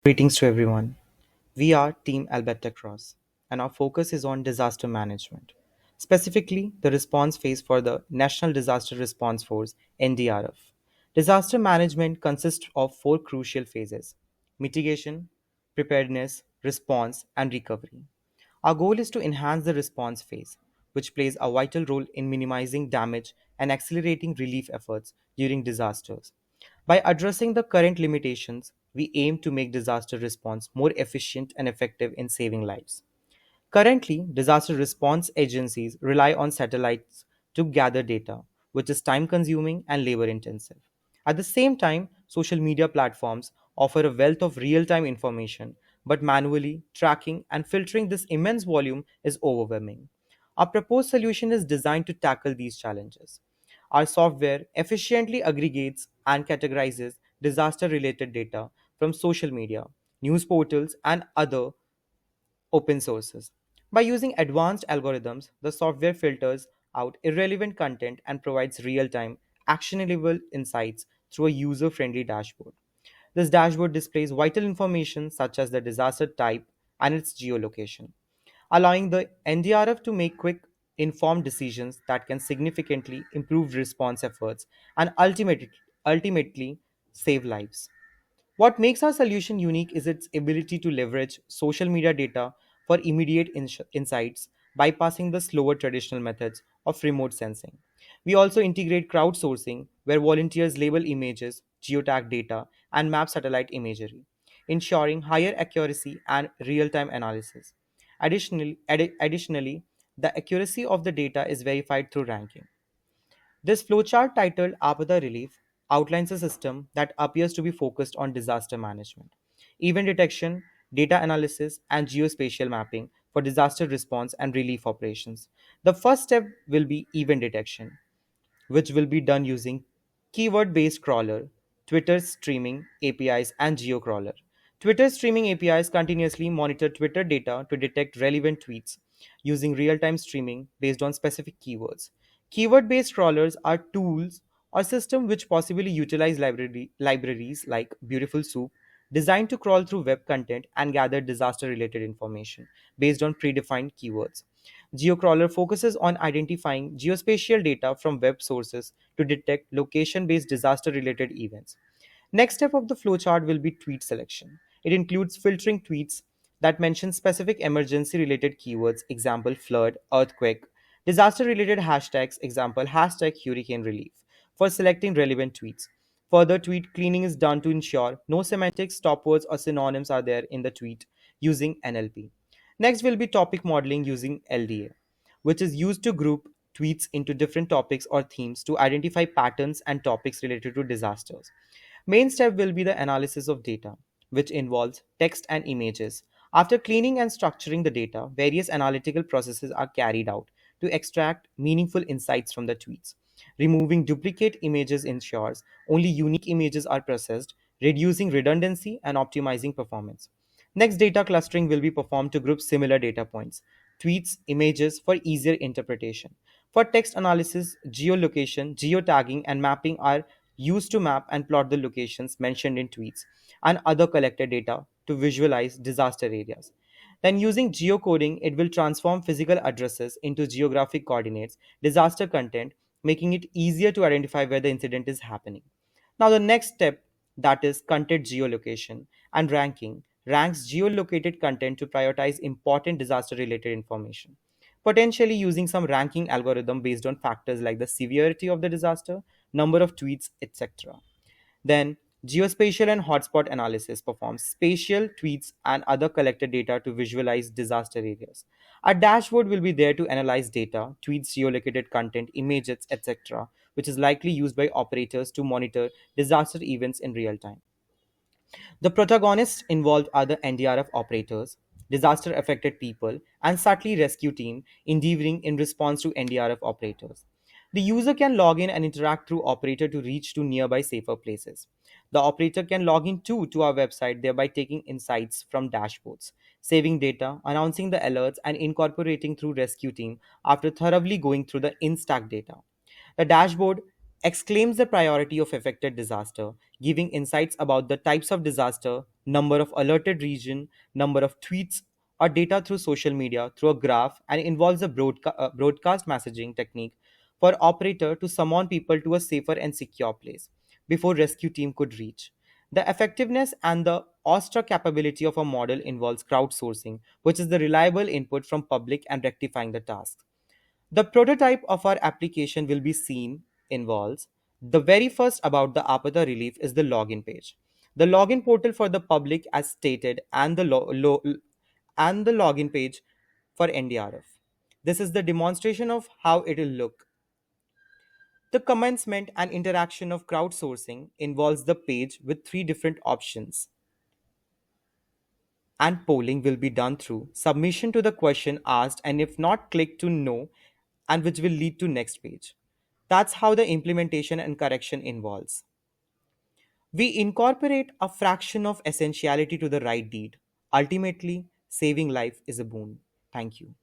Greetings to everyone. We are Team Alba-Tech-ross, and our focus is on disaster management, specifically the response phase for the National Disaster Response Force (NDRF). Disaster management consists of four crucial phases: mitigation, preparedness, response, and recovery. Our goal is to enhance the response phase, which plays a vital role in minimizing damage and accelerating relief efforts during disasters. By addressing the current limitations, we aim to make disaster response more efficient and effective in saving lives. Currently, disaster response agencies rely on satellites to gather data, which is time consuming and labor intensive. At the same time, social media platforms offer a wealth of real time information, but manually tracking and filtering this immense volume is overwhelming. Our proposed solution is designed to tackle these challenges. Our software efficiently aggregates and categorizes disaster related data from social media, news portals, and other open sources. By using advanced algorithms, the software filters out irrelevant content and provides real time, actionable insights through a user friendly dashboard. This dashboard displays vital information such as the disaster type and its geolocation, allowing the NDRF to make quick, informed decisions that can significantly improve response efforts and ultimately save lives. What makes our solution unique is its ability to leverage social media data for immediate insights, bypassing the slower traditional methods of remote sensing. We also integrate crowdsourcing, where volunteers label images, geotag data, and map satellite imagery, ensuring higher accuracy and real time analysis. Additionally, the accuracy of the data is verified through ranking. This flowchart titled Apada Relief outlines a system that appears to be focused on disaster management, event detection, data analysis, and geospatial mapping for disaster response and relief operations. The first step will be event detection, which will be done using keyword based crawler, Twitter streaming APIs, and GeoCrawler. Twitter streaming APIs continuously monitor Twitter data to detect relevant tweets using real time streaming based on specific keywords. Keyword based crawlers are tools or systems which possibly utilize libraries like Beautiful Soup designed to crawl through web content and gather disaster related information based on predefined keywords. GeoCrawler focuses on identifying geospatial data from web sources to detect location based disaster related events. Next step of the flowchart will be tweet selection. It includes filtering tweets that mention specific emergency related keywords, example flood, earthquake, disaster related hashtags, example hashtag hurricane relief, for selecting relevant tweets. Further tweet cleaning is done to ensure no semantic stop words or synonyms are there in the tweet using NLP. Next will be topic modeling using LDA, which is used to group tweets into different topics or themes to identify patterns and topics related to disasters. Main step will be the analysis of data, which involves text and images. After cleaning and structuring the data, various analytical processes are carried out to extract meaningful insights from the tweets. Removing duplicate images ensures only unique images are processed, reducing redundancy and optimizing performance. Next, data clustering will be performed to group similar data points, tweets, images for easier interpretation. For text analysis, geolocation, geotagging, and mapping are used to map and plot the locations mentioned in tweets and other collected data to visualize disaster areas. Then, using geocoding, it will transform physical addresses into geographic coordinates, disaster content, making it easier to identify where the incident is happening. Now, the next step, that is content geolocation and ranking, ranks geolocated content to prioritize important disaster related information, potentially using some ranking algorithm based on factors like the severity of the disaster, number of tweets, etc. Then, geospatial and hotspot analysis performs spatial tweets and other collected data to visualize disaster areas. A dashboard will be there to analyze data, tweets, geolocated content, images, etc., which is likely used by operators to monitor disaster events in real time. The protagonists involved are the NDRF operators, disaster affected people, and subtly rescue team endeavoring in response to NDRF operators. The user can log in and interact through operator to reach to nearby safer places. The operator can log in too to our website, thereby taking insights from dashboards, saving data, announcing the alerts, and incorporating through rescue team after thoroughly going through the in-stack data. The dashboard exclaims the priority of affected disaster, giving insights about the types of disaster, number of alerted region, number of tweets or data through social media through a graph, and involves a broadcast messaging technique for operator to summon people to a safer and secure place before rescue team could reach. The effectiveness and the awestruck capability of a model involves crowdsourcing, which is the reliable input from public and rectifying the task. The prototype of our application will be seen involves the very first about the Apata relief is the login page. The login portal for the public as stated and and the login page for NDRF. This is the demonstration of how it will look. The commencement and interaction of crowdsourcing involves the page with three different options, and polling will be done through submission to the question asked, and if not, click to no, and which will lead to next page. That's how the implementation and correction involves. We incorporate a fraction of essentiality to the right deed. Ultimately, saving life is a boon. Thank you.